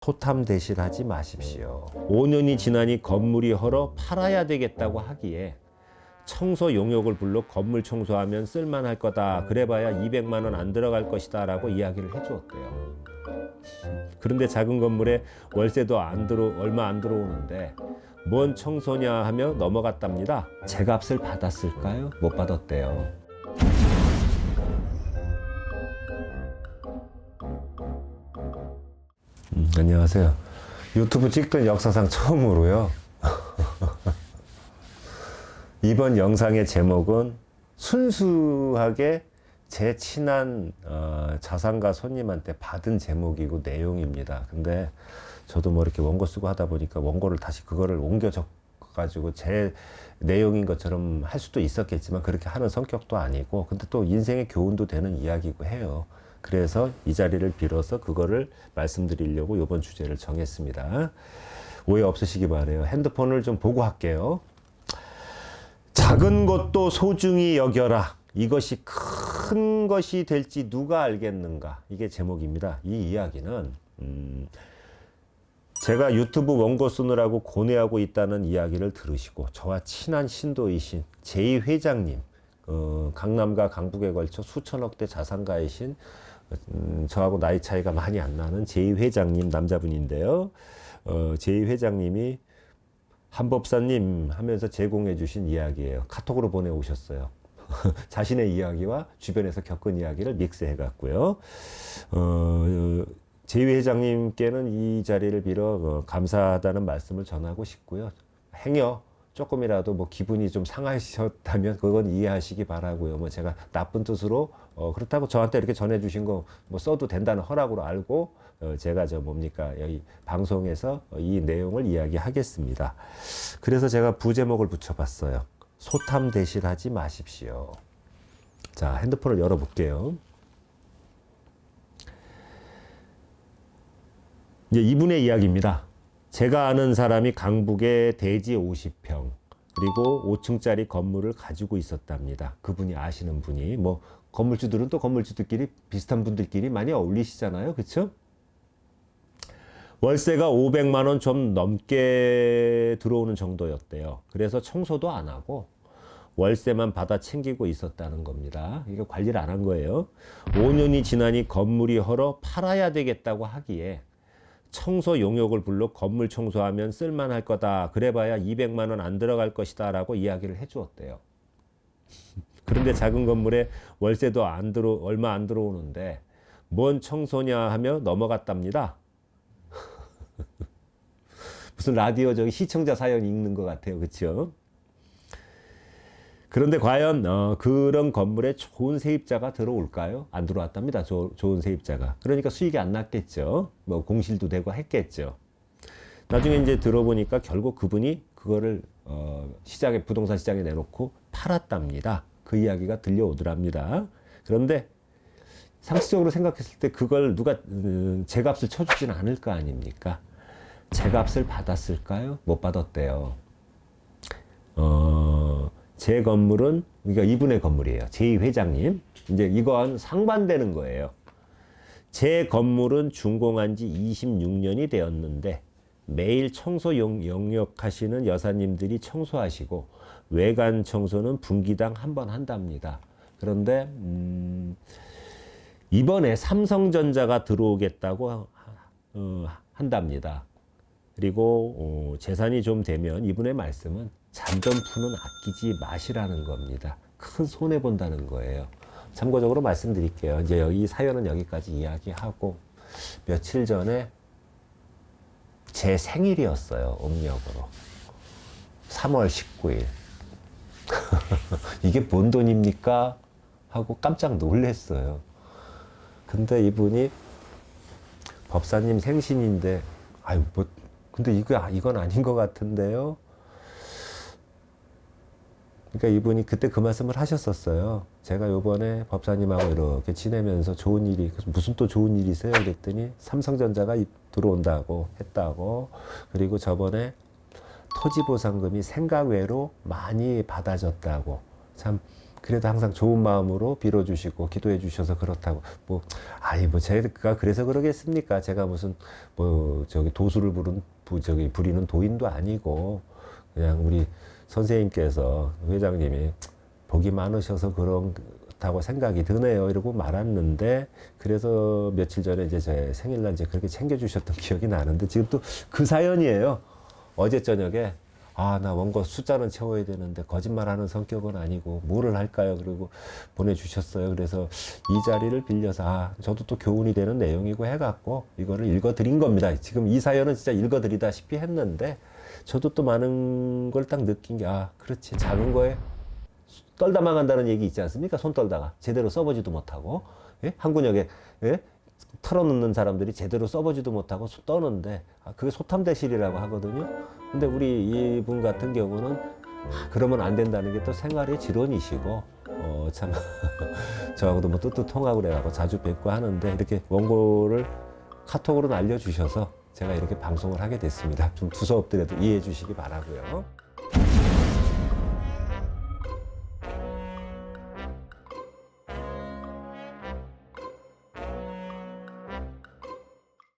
토탐대실하지 마십시오. 5년이 지나니 건물이 헐어 팔아야 되겠다고 하기에 청소 용역을 불러 건물 청소하면 쓸만할 거다. 그래봐야 200만 원 안 들어갈 것이다 라고 이야기를 해주었대요. 그런데 작은 건물에 월세도 얼마 안 들어오는데 뭔 청소냐 하며 넘어갔답니다. 제 값을 받았을까요? 못 받았대요. 안녕하세요. 유튜브 찍던 역사상 처음으로요. 이번 영상의 제목은 순수하게 제 친한 자산가 손님한테 받은 제목이고 내용입니다. 근데 저도 뭐 이렇게 원고 쓰고 하다 보니까 원고를 다시 그거를 옮겨 적어가지고 제 내용인 것처럼 할 수도 있었겠지만 그렇게 하는 성격도 아니고, 근데 또 인생의 교훈도 되는 이야기고 해요. 그래서 이 자리를 빌어서 그거를 말씀드리려고 이번 주제를 정했습니다. 오해 없으시기 바라요. 핸드폰을 좀 보고 할게요. 작은 것도 소중히 여겨라. 이것이 큰 것이 될지 누가 알겠는가. 이게 제목입니다. 이 이야기는 제가 유튜브 원고 쓰느라고 고뇌하고 있다는 이야기를 들으시고 저와 친한 신도이신 제2 회장님, 강남과 강북에 걸쳐 수천억대 자산가이신 저하고 나이 차이가 많이 안 나는 제2 회장님, 남자분인데요. 제2 회장님이 한법사님 하면서 제공해 주신 이야기예요. 카톡으로 보내오셨어요. 자신의 이야기와 주변에서 겪은 이야기를 믹스해 갔고요. 제2 회장님께는 이 자리를 빌어 감사하다는 말씀을 전하고 싶고요. 행여 조금이라도 뭐 기분이 좀 상하셨다면 그건 이해하시기 바라고요. 뭐 제가 나쁜 뜻으로 그렇다고 저한테 이렇게 전해주신 거 뭐 써도 된다는 허락으로 알고 제가 여기 방송에서 이 내용을 이야기하겠습니다. 그래서 제가 부제목을 붙여봤어요. 소탐대실하지 마십시오. 자, 핸드폰을 열어볼게요. 이제 이분의 이야기입니다. 제가 아는 사람이 강북에 대지 50평 그리고 5층짜리 건물을 가지고 있었답니다. 그분이 아시는 분이, 뭐 건물주들은 또 건물주들끼리 비슷한 분들끼리 많이 어울리시잖아요. 그렇죠? 월세가 500만 원 좀 넘게 들어오는 정도였대요. 그래서 청소도 안 하고 월세만 받아 챙기고 있었다는 겁니다. 이거 관리를 안 한 거예요. 5년이 지나니 건물이 헐어 팔아야 되겠다고 하기에 청소 용역을 불러 건물 청소하면 쓸만할 거다. 그래봐야 200만 원 안 들어갈 것이다 라고 이야기를 해주었대요. 그런데 작은 건물에 월세도 얼마 안 들어오는데 뭔 청소냐 하며 넘어갔답니다. 무슨 라디오 시청자 사연 읽는 것 같아요. 그렇죠? 그런데 과연 그런 건물에 좋은 세입자가 들어올까요? 안 들어왔답니다. 좋은 세입자가. 그러니까 수익이 안 났겠죠. 뭐 공실도 되고 했겠죠. 나중에 이제 들어보니까 결국 그분이 그거를 부동산 시장에 내놓고 팔았답니다. 그 이야기가 들려오더랍니다. 그런데 상식적으로 생각했을 때 그걸 누가 제 값을 쳐주지는 않을 거 아닙니까? 제 값을 받았을까요? 못 받았대요. 제 건물은, 그러니까 이분의 건물이에요. 제2 회장님. 이제 이건 상반되는 거예요. 제 건물은 준공한 지 26년이 되었는데 매일 청소 영역 하시는 여사님들이 청소하시고 외관 청소는 분기당 한 번 한답니다. 그런데 이번에 삼성전자가 들어오겠다고 한답니다. 그리고 재산이 좀 되면 이분의 말씀은 잔돈푸는 아끼지 마시라는 겁니다. 큰 손해 본다는 거예요. 참고적으로 말씀드릴게요. 이제 여기 사연은 여기까지 이야기하고, 며칠 전에 제 생일이었어요. 음력으로 3월 19일. 이게 뭔 돈입니까? 하고 깜짝 놀랐어요. 근데 이분이 법사님 생신인데, 근데 이건 아닌 것 같은데요. 그러니까 이분이 그때 그 말씀을 하셨었어요. 제가 요번에 법사님하고 이렇게 지내면서 좋은 일이, 무슨 또 좋은 일이 있어요? 그랬더니 삼성전자가 들어온다고 했다고. 그리고 저번에 토지보상금이 생각 외로 많이 받아졌다고. 참 그래도 항상 좋은 마음으로 빌어주시고 기도해 주셔서 그렇다고 뭐 아니 뭐 제가 그래서 그러겠습니까? 제가 무슨 뭐 저기 도수를 부리는 도인도 아니고 그냥 우리 선생님께서 회장님이 복이 많으셔서 그렇다고 생각이 드네요. 이러고 말았는데 그래서 며칠 전에 이제 제 생일날 이제 그렇게 챙겨주셨던 기억이 나는데 지금 또 그 사연이에요. 어제 저녁에 나 원고 숫자는 채워야 되는데 거짓말하는 성격은 아니고 뭐를 할까요? 그리고 보내주셨어요. 그래서 이 자리를 빌려서 저도 또 교훈이 되는 내용이고 해갖고 이거를 읽어드린 겁니다. 지금 이 사연은 진짜 읽어드리다시피 했는데 저도 또 많은 걸 딱 느낀 게 그렇지 작은 거에 떨다 망한다는 얘기 있지 않습니까? 손 떨다가 제대로 써보지도 못하고 한 군역에 털어놓는 사람들이 제대로 써보지도 못하고 떠는데 그게 소탐대실이라고 하거든요. 근데 우리 이분 같은 경우는 그러면 안 된다는 게 또 생활의 지론이시고 참 저하고도 뭐 뜻도 통하고 그래가지고 자주 뵙고 하는데 이렇게 원고를 카톡으로 알려주셔서 제가 이렇게 방송을 하게 됐습니다. 좀 두서없더라도 이해해 주시기 바라고요.